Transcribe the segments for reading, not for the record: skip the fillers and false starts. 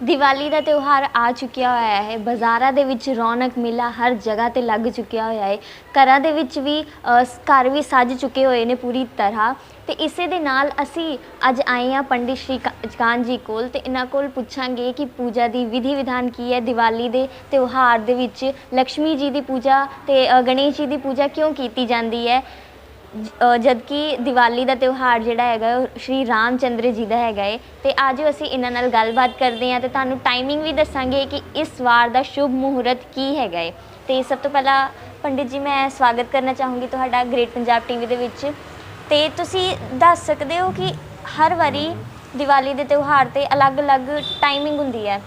ਦੀਵਾਲੀ ਦਾ ਤਿਉਹਾਰ ਆ ਚੁੱਕਿਆ ਹੋਇਆ ਹੈ। ਬਾਜ਼ਾਰਾਂ ਦੇ ਵਿੱਚ ਰੌਣਕ ਮੇਲਾ ਹਰ ਜਗ੍ਹਾ ਤੇ ਲੱਗ ਚੁੱਕਿਆ ਹੋਇਆ ਹੈ। ਘਰਾਂ ਦੇ ਵਿੱਚ ਵੀ ਘਰ ਵੀ ਸੱਜ ਚੁੱਕੇ ਹੋਏ ਨੇ ਪੂਰੀ ਤਰ੍ਹਾਂ। ਤੇ ਇਸੇ ਦੇ ਨਾਲ ਅਸੀਂ ਅੱਜ ਆਏ ਹਾਂ ਪੰਡਿਤ ਸ਼੍ਰੀ ਕਾਂਤ ਜੀ ਕੋਲ, ਤੇ ਇਹਨਾਂ ਕੋਲ ਪੁੱਛਾਂਗੇ ਕਿ ਪੂਜਾ ਦੀ ਵਿਧੀ ਵਿਧਾਨ ਕੀ ਹੈ। ਦੀਵਾਲੀ ਦੇ ਤਿਉਹਾਰ ਦੇ ਵਿੱਚ ਲక్ష్ਮੀ ਜੀ ਦੀ ਪੂਜਾ ਤੇ ਗਣੇਸ਼ ਜੀ ਦੀ ਪੂਜਾ ਕਿਉਂ ਕੀਤੀ ਜਾਂਦੀ ਹੈ, ਜਦਕਿ ਦੀਵਾਲੀ ਦਾ ਤਿਉਹਾਰ ਜਿਹੜਾ ਹੈਗਾ ਉਹ ਸ਼੍ਰੀ ਰਾਮ ਚੰਦਰ ਜੀ ਦਾ ਹੈਗਾ ਹੈ। ਤੇ ਅੱਜ ਅਸੀਂ ਇਹਨਾਂ ਨਾਲ ਗੱਲਬਾਤ ਕਰਦੇ ਹਾਂ ਤੇ ਤੁਹਾਨੂੰ ਟਾਈਮਿੰਗ ਵੀ ਦੱਸਾਂਗੇ ਕਿ ਇਸ ਵਾਰ ਦਾ ਸ਼ੁਭ ਮਹੂਰਤ ਕੀ ਹੈਗਾ ਹੈ। ਤੇ ਸਭ ਤੋਂ ਪਹਿਲਾਂ ਪੰਡਿਤ ਜੀ ਮੈਂ ਸਵਾਗਤ ਕਰਨਾ ਚਾਹੂੰਗੀ ਤੁਹਾਡਾ ਗ੍ਰੇਟ ਪੰਜਾਬ ਟੀਵੀ ਦੇ ਵਿੱਚ। ਤੇ ਤੁਸੀਂ ਦੱਸ ਸਕਦੇ ਹੋ ਕਿ ਹਰ ਵਾਰੀ ਦੀਵਾਲੀ ਦੇ ਤਿਉਹਾਰ ਤੇ ਅਲੱਗ-ਅਲੱਗ टाइमिंग ਹੁੰਦੀ है।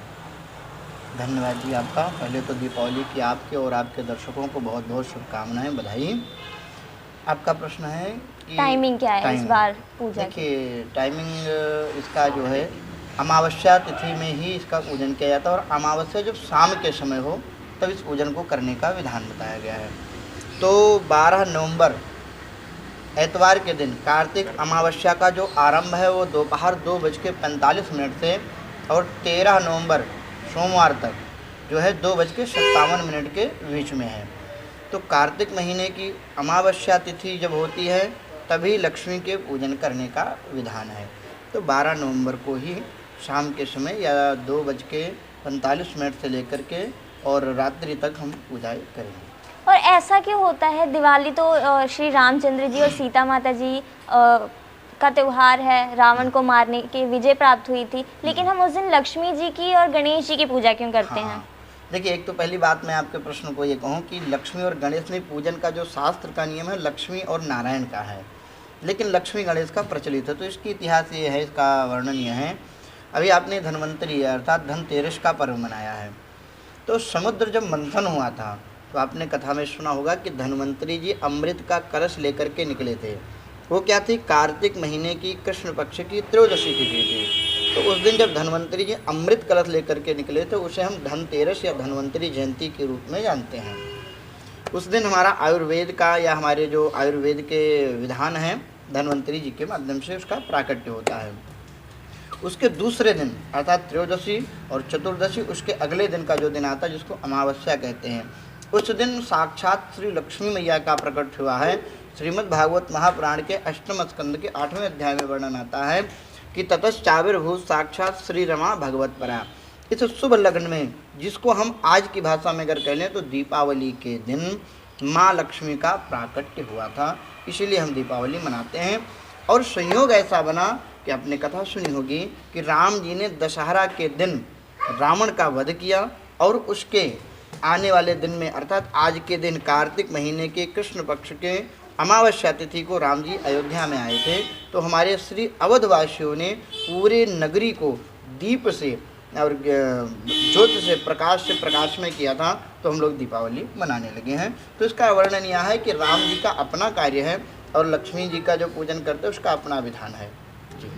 धन्यवाद जी आपका। पहले तो दीपावली की आपके और आपके दर्शकों को बहुत बहुत शुभकामनाएं, बधाई। आपका प्रश्न है कि टाइमिंग क्या है इस बार पूजा की? देखिए, टाइमिंग इसका जो है अमावस्या तिथि में ही इसका पूजन किया जाता है, और अमावस्या जब शाम के समय हो तब इस पूजन को करने का विधान बताया गया है। तो 12 नवंबर एतवार के दिन कार्तिक अमावस्या का जो आरंभ है वो दोपहर 2:45 से और 13 नवंबर सोमवार तक जो है 2:57 के बीच में है। तो कार्तिक महीने की अमावस्या तिथि जब होती है तभी लक्ष्मी के पूजन करने का विधान है। तो 12 नवंबर को ही शाम के समय या 2:45 से लेकर के और रात्रि तक हम पूजा करेंगे। और ऐसा क्यों होता है? दिवाली तो श्री रामचंद्र जी और सीता माता जी का त्यौहार है, रावण को मारने की विजय प्राप्त हुई थी, लेकिन हम उस दिन लक्ष्मी जी की और गणेश जी की पूजा क्यों करते हैं? देखिए, एक तो पहली बात मैं आपके प्रश्न को ये कहूँ कि लक्ष्मी और गणेश में पूजन का जो शास्त्र का नियम है लक्ष्मी और नारायण का है, लेकिन लक्ष्मी गणेश का प्रचलित है। तो इसकी इतिहास ये है, इसका वर्णन यह है। अभी आपने धन्वंतरी अर्थात धनतेरस का पर्व मनाया है। तो समुद्र जब मंथन हुआ था तो आपने कथा में सुना होगा कि धन्वंतरी जी अमृत का कलश लेकर के निकले थे। वो क्या थी? कार्तिक महीने की कृष्ण पक्ष की त्रयोदशी तिथि थी। तो उस दिन जब धन्वंतरी जी अमृत कलश लेकर के निकले थे उसे हम धनतेरस या धन्वंतरी जयंती के रूप में जानते हैं। उस दिन हमारा आयुर्वेद का या हमारे जो आयुर्वेद के विधान हैं धन्वंतरी जी के माध्यम से उसका प्राकट्य होता है। उसके दूसरे दिन अर्थात त्रयोदशी और चतुर्दशी, उसके अगले दिन का जो दिन आता है जिसको अमावस्या कहते हैं, उस दिन साक्षात श्री लक्ष्मी मैया का प्रकट हुआ है। श्रीमद् भागवत महापुराण के 8वें स्कंद के 8वें अध्याय में वर्णन आता है कि ततश्चाविर्भूत साक्षात श्री रमा भगवत परा। इस शुभ लग्न में, जिसको हम आज की भाषा में अगर कह लें तो दीपावली के दिन माँ लक्ष्मी का प्राकट्य हुआ था, इसीलिए हम दीपावली मनाते हैं। और संयोग ऐसा बना कि आपने कथा सुनी होगी कि राम जी ने दशहरा के दिन रावण का वध किया, और उसके आने वाले दिन में अर्थात आज के दिन कार्तिक महीने के कृष्ण पक्ष के अमावस्या तिथि को राम जी अयोध्या में आए थे। तो हमारे श्री अवधवासियों ने पूरे नगरी को दीप से और ज्योत से प्रकाशमय किया था। तो हम लोग दीपावली मनाने लगे हैं। तो इसका वर्णन यह है कि राम जी का अपना कार्य है और लक्ष्मी जी का जो पूजन करते हैं उसका अपना विधान है। जी,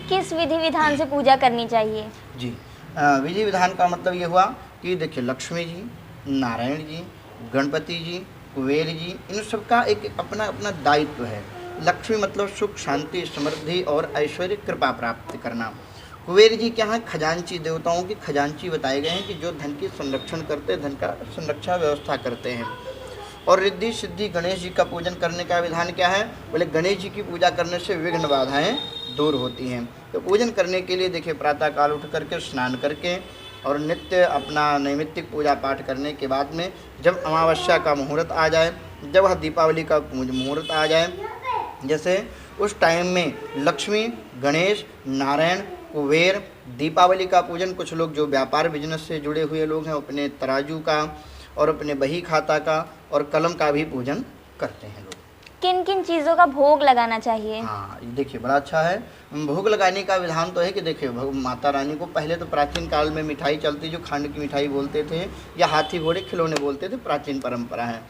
किस विधि विधान से पूजा करनी चाहिए? जी, विधि विधान का मतलब ये हुआ कि देखिए, लक्ष्मी जी, नारायण जी, गणपति जी, कुबेर जी, इन सब का एक अपना अपना दायित्व है। लक्ष्मी मतलब सुख, शांति, समृद्धि और ऐश्वर्य, कृपा प्राप्त करना। कुबेर जी क्या हैं? खजांची, देवताओं की खजांची बताए गए हैं कि जो धन की संरक्षण करते, धन का संरक्षा व्यवस्था करते हैं। और रिद्धि सिद्धि गणेश जी का पूजन करने का विधान क्या है? बोले गणेश जी की पूजा करने से विघ्न बाधाएं दूर होती हैं। तो पूजन करने के लिए देखिए, प्रातःकाल उठ करके स्नान करके और नित्य अपना नैमित्तिक पूजा पाठ करने के बाद में जब अमावस्या का मुहूर्त आ जाए, जब वह दीपावली का मुहूर्त आ जाए, जैसे उस टाइम में लक्ष्मी, गणेश, नारायण, कुबेर, दीपावली का पूजन, कुछ लोग जो व्यापार बिजनेस से जुड़े हुए लोग हैं अपने तराजू का और अपने बही खाता का और कलम का भी पूजन करते हैं लोग। किन किन चीज़ों का भोग लगाना चाहिए? हाँ, देखिए बड़ा अच्छा है। भोग लगाने का विधान तो है कि देखिए, माता रानी को पहले तो प्राचीन काल में मिठाई चलती, जो खंड की मिठाई बोलते थे या हाथी घोड़े खिलौने बोलते थे, प्राचीन परंपरा है।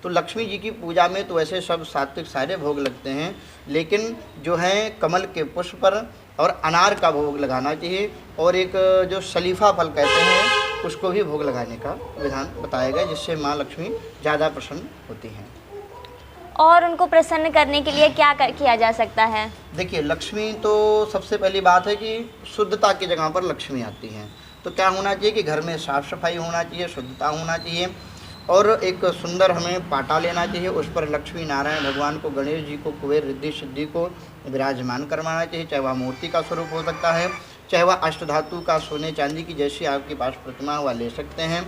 तो लक्ष्मी जी की पूजा में तो वैसे सब सात्विक सारे भोग लगते हैं, लेकिन जो है कमल के पुष्प पर और अनार का भोग लगाना चाहिए, और एक जो शलीफा फल कहते हैं उसको भी भोग लगाने का विधान बताया गया, जिससे माँ लक्ष्मी ज़्यादा प्रसन्न होती हैं। और उनको प्रसन्न करने के लिए क्या किया जा सकता है? देखिए, लक्ष्मी तो सबसे पहली बात है कि शुद्धता की जगह पर लक्ष्मी आती हैं। तो क्या होना चाहिए कि घर में साफ सफाई होना चाहिए, शुद्धता होना चाहिए और एक सुंदर हमें पाटा लेना चाहिए, उस पर लक्ष्मी नारायण भगवान को, गणेश जी को, कुबेर रिद्धि सिद्धि को विराजमान करवाना चाहिए। चाहे वह मूर्ति का स्वरूप हो सकता है, चाहे वह अष्टधातु का सोने चांदी की जैसी आपके पास प्रतिमा वह ले सकते हैं।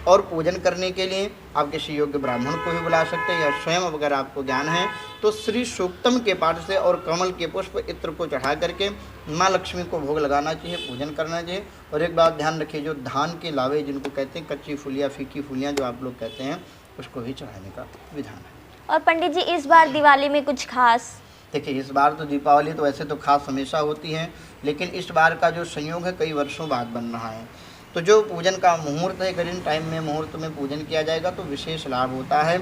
और पूजन करने के लिए आप किसी योग्य ब्राह्मण को भी बुला सकते हैं या स्वयं अगर आपको ज्ञान है तो श्री सूक्तम के पाठ से और कमल के पुष्प इत्र को चढ़ा करके माँ लक्ष्मी को भोग लगाना चाहिए, पूजन करना चाहिए। और एक बात ध्यान रखिए, जो धान के लावे जिनको कहते हैं, कच्ची फूलियाँ, फीकी फूलियाँ जो आप लोग कहते हैं, उसको भी चढ़ाने का विधान है। और पंडित जी इस बार दिवाली में कुछ खास? देखिए, इस बार तो दीपावली तो वैसे तो खास हमेशा होती है, लेकिन इस बार का जो संयोग है कई वर्षों बाद बन रहा है। तो जो पूजन का मुहूर्त है, ग्रीन टाइम में मुहूर्त में पूजन किया जाएगा तो विशेष लाभ होता है,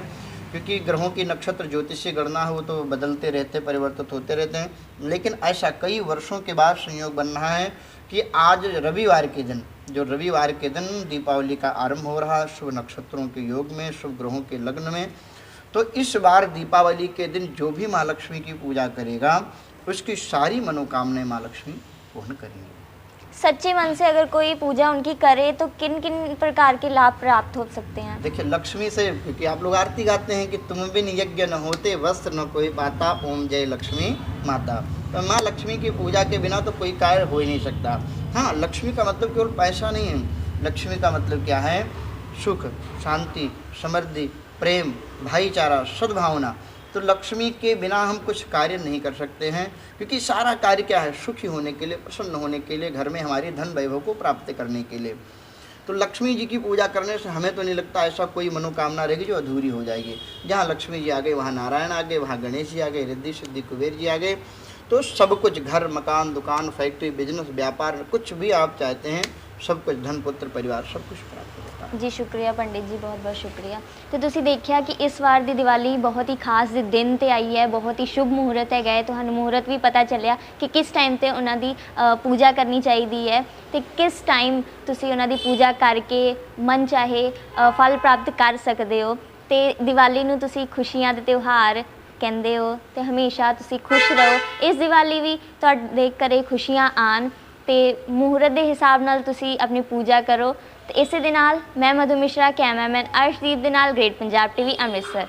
क्योंकि ग्रहों की नक्षत्र ज्योतिषीय गणना है वो तो बदलते रहते, परिवर्तित होते रहते हैं। लेकिन ऐसा कई वर्षों के बाद संयोग बन रहा है कि आज रविवार के दिन, जो रविवार के दिन दीपावली का आरंभ हो रहा है, शुभ नक्षत्रों के योग में, शुभ ग्रहों के लग्न में। तो इस बार दीपावली के दिन जो भी माँ लक्ष्मी की पूजा करेगा उसकी सारी मनोकामनाएं माँ लक्ष्मी पूर्ण करेंगी। सच्चे मन से अगर कोई पूजा उनकी करे तो किन किन प्रकार के लाभ प्राप्त हो सकते हैं? देखिए, लक्ष्मी से, क्योंकि आप लोग आरती गाते हैं कि तुम बिन यज्ञ न होते वस्त्र न कोई पाता, ओम जय लक्ष्मी माता। तो माँ लक्ष्मी की पूजा के बिना तो कोई कार्य हो ही नहीं सकता। हाँ, लक्ष्मी का मतलब केवल पैसा नहीं है, लक्ष्मी का मतलब क्या है? सुख, शांति, समृद्धि, प्रेम, भाईचारा, सद्भावना। तो लक्ष्मी के बिना हम कुछ कार्य नहीं कर सकते हैं, क्योंकि सारा कार्य क्या है? सुखी होने के लिए, प्रसन्न होने के लिए, घर में हमारी धन वैभव को प्राप्त करने के लिए। तो लक्ष्मी जी की पूजा करने से हमें तो नहीं लगता ऐसा कोई मनोकामना रहेगी जो अधूरी हो जाएगी। जहाँ लक्ष्मी जी आ गए वहाँ नारायण आ गए, वहाँ गणेश जी आ गए, रिद्धि सिद्धि कुबेर जी आ गए। तो सब कुछ, घर, मकान, दुकान, फैक्ट्री, बिजनेस, व्यापार, कुछ भी आप चाहते हैं सब कुछ, धन, पुत्र, परिवार, सब कुछ प्राप्त होता है। जी शुक्रिया पंडित जी, बहुत बहुत शुक्रिया। तो ਤੁਸੀਂ ਦੇਖਿਆ ਕਿ ਇਸ ਵਾਰ ਦੀ ਦੀਵਾਲੀ ਬਹੁਤ ਹੀ ਖਾਸ ਦਿਨ ਤੇ ਆਈ ਹੈ, ਬਹੁਤ ਹੀ ਸ਼ੁਭ ਮਹੂਰਤ ਹੈਗਾ ਹੈ। ਤੁਹਾਨੂੰ ਮਹੂਰਤ ਵੀ ਪਤਾ ਚੱਲਿਆ ਕਿ ਕਿਸ ਟਾਈਮ ਤੇ ਉਹਨਾਂ ਦੀ ਪੂਜਾ ਕਰਨੀ ਚਾਹੀਦੀ ਹੈ ਤੇ ਕਿਸ ਟਾਈਮ ਤੁਸੀਂ ਉਹਨਾਂ ਦੀ ਪੂਜਾ ਕਰਕੇ ਮਨ ਚਾਹੇ ਫਲ ਪ੍ਰਾਪਤ ਕਰ ਸਕਦੇ ਹੋ। ਤੇ ਦੀਵਾਲੀ ਨੂੰ ਤੁਸੀਂ ਖੁਸ਼ੀਆਂ ਦੇ ਤਿਉਹਾਰ ਕਹਿੰਦੇ ਹੋ ਤੇ ਹਮੇਸ਼ਾ ਤੁਸੀਂ ਖੁਸ਼ ਰਹੋ। ਇਸ ਦੀਵਾਲੀ ਵੀ ਤੁਹਾਡੇ ਘਰੇ ਖੁਸ਼ੀਆਂ ਆਣ ਤੇ ਮਹੂਰਤ ਦੇ ਹਿਸਾਬ ਨਾਲ ਤੁਸੀਂ ਆਪਣੀ ਪੂਜਾ ਕਰੋ। ਤੇ ਇਸੇ ਦੇ ਨਾਲ ਮੈਂ ਮਧੂ ਮਿਸ਼ਰਾ, ਕੈਮਰਾਮੈਨ ਅਰਸ਼ਦੀਪ ਦੇ ਨਾਲ, ਗ੍ਰੇਟ ਪੰਜਾਬ ਟੀਵੀ ਅੰਮ੍ਰਿਤਸਰ।